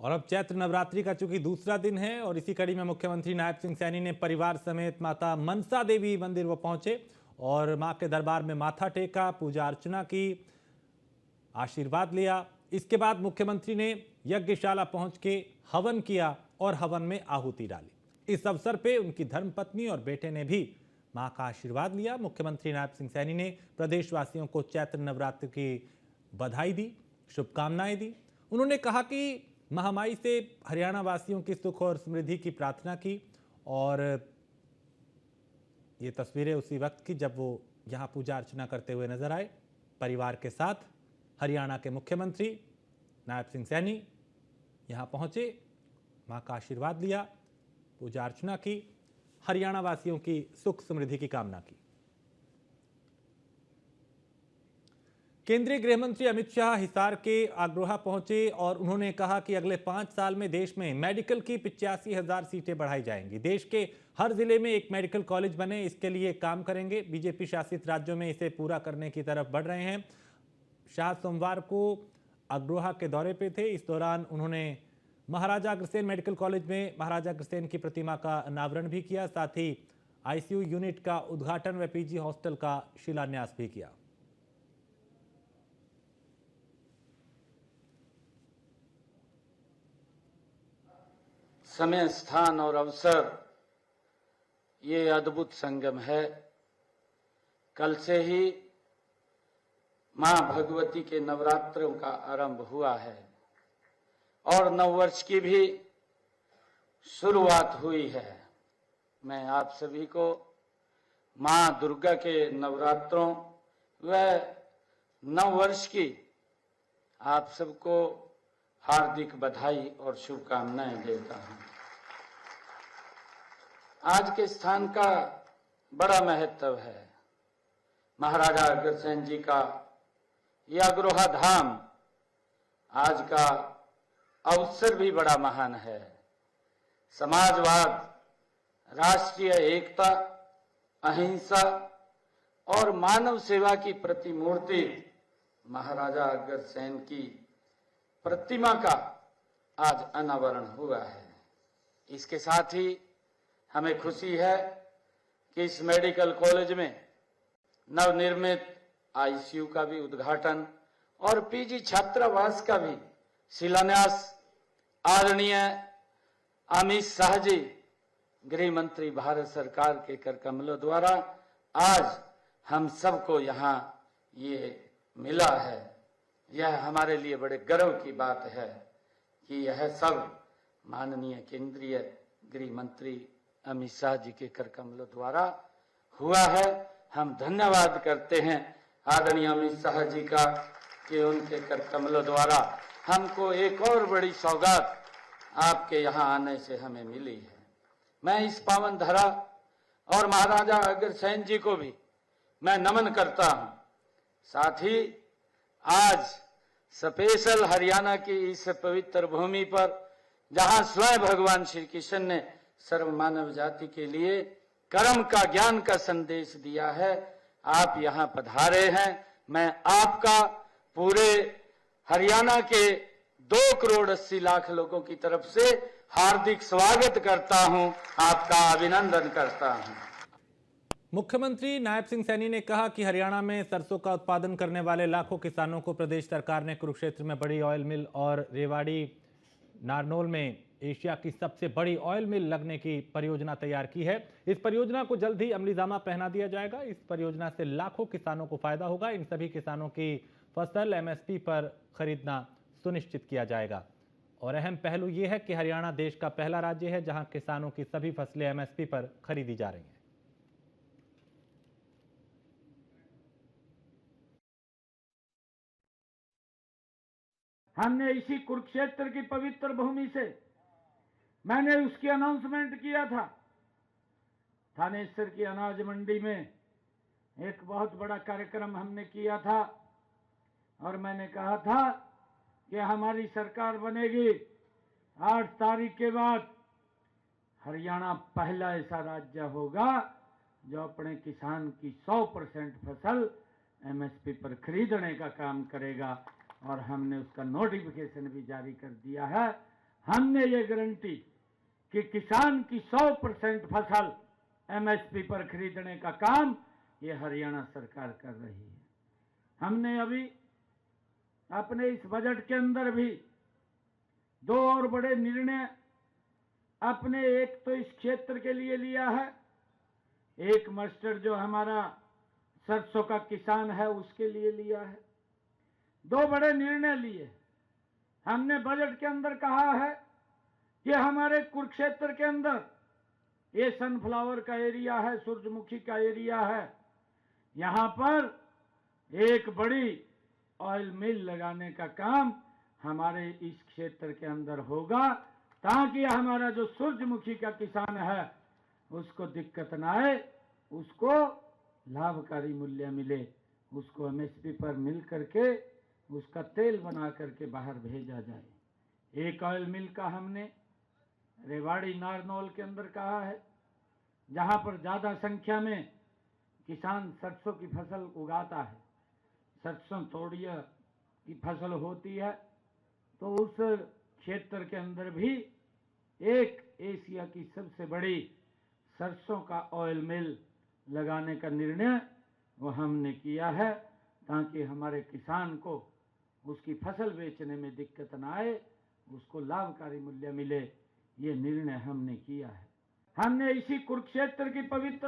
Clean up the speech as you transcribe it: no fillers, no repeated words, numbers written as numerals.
और अब चैत्र नवरात्रि का चूंकि दूसरा दिन है और इसी कड़ी में मुख्यमंत्री नायब सिंह सैनी ने परिवार समेत माता मनसा देवी मंदिर वो पहुंचे और मां के दरबार में माथा टेका, पूजा अर्चना की, आशीर्वाद लिया। इसके बाद मुख्यमंत्री ने यज्ञशाला पहुंच के हवन किया और हवन में आहुति डाली। इस अवसर पे उनकी धर्मपत्नी और बेटे ने भी मां का आशीर्वाद लिया। मुख्यमंत्री नायब सिंह सैनी ने प्रदेशवासियों को चैत्र नवरात्र की बधाई दी, शुभकामनाएं दी। उन्होंने कहा कि महामाई से हरियाणा वासियों की सुख और समृद्धि की प्रार्थना की और ये तस्वीरें उसी वक्त की जब वो यहाँ पूजा अर्चना करते हुए नजर आए। परिवार के साथ हरियाणा के मुख्यमंत्री नायब सिंह सैनी यहाँ पहुंचे, मां का आशीर्वाद लिया, पूजा अर्चना की, हरियाणा वासियों की सुख समृद्धि की कामना की। केंद्रीय गृह मंत्री अमित शाह हिसार के अग्रोहा पहुंचे और उन्होंने कहा कि अगले 5 साल में देश में मेडिकल की 85,000 सीटें बढ़ाई जाएंगी। देश के हर जिले में एक मेडिकल कॉलेज बने, इसके लिए काम करेंगे। बीजेपी शासित राज्यों में इसे पूरा करने की तरफ बढ़ रहे हैं। शाह सोमवार को अग्रोहा के दौरे पे थे। इस दौरान उन्होंने महाराजा अग्रसेन मेडिकल कॉलेज में महाराजा अग्रसेन की प्रतिमा का अनावरण भी किया, साथ ही आईसीयू यूनिट का उद्घाटन व पीजी हॉस्टल का शिलान्यास भी किया। समय, स्थान और अवसर ये अद्भुत संगम है। कल से ही मां भगवती के नवरात्रों का आरंभ हुआ है और नववर्ष की भी शुरुआत हुई है। मैं आप सभी को मां दुर्गा के नवरात्रों व नववर्ष की आप सबको हार्दिक बधाई और शुभकामनाएं देता हूं। आज के स्थान का बड़ा महत्व है। महाराजा अग्रसेन जी का यह अग्रोहा धाम आज का अवसर भी बड़ा महान है। समाजवाद, राष्ट्रीय एकता, अहिंसा और मानव सेवा की प्रतिमूर्ति महाराजा अग्रसेन की प्रतिमा का आज अनावरण हुआ है। इसके साथ ही हमें खुशी है कि इस मेडिकल कॉलेज में नवनिर्मित आईसीयू का भी उद्घाटन और पीजी छात्रावास का भी शिलान्यास आदरणीय अमित शाह जी, गृह मंत्री भारत सरकार के कर कमलों द्वारा आज हम सबको यहाँ ये मिला है। यह हमारे लिए बड़े गर्व की बात है कि यह सब माननीय केंद्रीय गृह मंत्री अमित शाह जी के कर कमलों द्वारा हुआ है। हम धन्यवाद करते हैं आदरणीय अमित शाह जी का कि उनके कर कमलों द्वारा हमको एक और बड़ी सौगात आपके यहाँ आने से हमें मिली है। मैं इस पावन धरा और महाराजा अग्रसेन जी को भी मैं नमन करता हूँ। साथ ही आज स्पेशल हरियाणा की इस पवित्र भूमि पर जहाँ स्वयं भगवान श्री कृष्ण ने सर्व मानव जाति के लिए कर्म का, ज्ञान का संदेश दिया है, आप यहाँ पधारे हैं। मैं आपका पूरे हरियाणा के 2 करोड़ 80 लाख लोगों की तरफ से हार्दिक स्वागत करता हूं, आपका अभिनंदन करता हूं। मुख्यमंत्री नायब सिंह सैनी ने कहा कि हरियाणा में सरसों का उत्पादन करने वाले लाखों किसानों को प्रदेश सरकार ने कुरुक्षेत्र में बड़ी ऑयल मिल और रेवाड़ी नारनौल में एशिया की सबसे बड़ी ऑयल मिल लगने की परियोजना तैयार की है। इस परियोजना को जल्द ही अमलीजामा पहना दिया जाएगा। इस परियोजना से लाखों किसानों को फायदा होगा। इन सभी किसानों की फसल एमएसपी पर खरीदना सुनिश्चित किया जाएगा। और अहम पहलू यह है कि हरियाणा देश का पहला राज्य है जहां किसानों की सभी फसलें एमएसपी पर खरीदी जा रही हैं। हमने इसी कुरुक्षेत्र की पवित्र भूमि से मैंने उसकी अनाउंसमेंट किया था। थानेश्वर की अनाज मंडी में एक बहुत बड़ा कार्यक्रम हमने किया था और मैंने कहा था कि हमारी सरकार बनेगी 8 तारीख के बाद हरियाणा पहला ऐसा राज्य होगा जो अपने किसान की 100% फसल एमएसपी पर खरीदने का काम करेगा और हमने उसका नोटिफिकेशन भी जारी कर दिया है। हमने ये गारंटी कि किसान की 100% फसल एमएसपी पर खरीदने का काम ये हरियाणा सरकार कर रही है। हमने अभी अपने इस बजट के अंदर भी दो और बड़े निर्णय अपने एक तो इस क्षेत्र के लिए लिया है, एक मस्टर्ड जो हमारा सरसों का किसान है उसके लिए लिया है। दो बड़े निर्णय लिए। हमने बजट के अंदर कहा है कि हमारे कुरुक्षेत्र के अंदर ये सनफ्लावर का एरिया है, सूरजमुखी का एरिया है, यहां पर एक बड़ी ऑयल मिल लगाने का काम हमारे इस क्षेत्र के अंदर होगा, ताकि हमारा जो सूरजमुखी का किसान है उसको दिक्कत ना आए, उसको लाभकारी मूल्य मिले, उसको एमएसपी पर मिल करके उसका तेल बना करके बाहर भेजा जाए। एक ऑयल मिल का हमने रेवाड़ी नारनौल के अंदर कहा है, जहां पर ज्यादा संख्या में किसान सरसों की फसल उगाता है, सरसों तोड़िया की फसल होती है, तो उस क्षेत्र के अंदर भी एक एशिया की सबसे बड़ी सरसों का ऑयल मिल लगाने का निर्णय वो हमने किया है, ताकि हमारे किसान को उसकी फसल बेचने में दिक्कत ना आए, उसको लाभकारी मूल्य मिले। ये निर्णय हमने किया है। हमने इसी कुरुक्षेत्र की पवित्र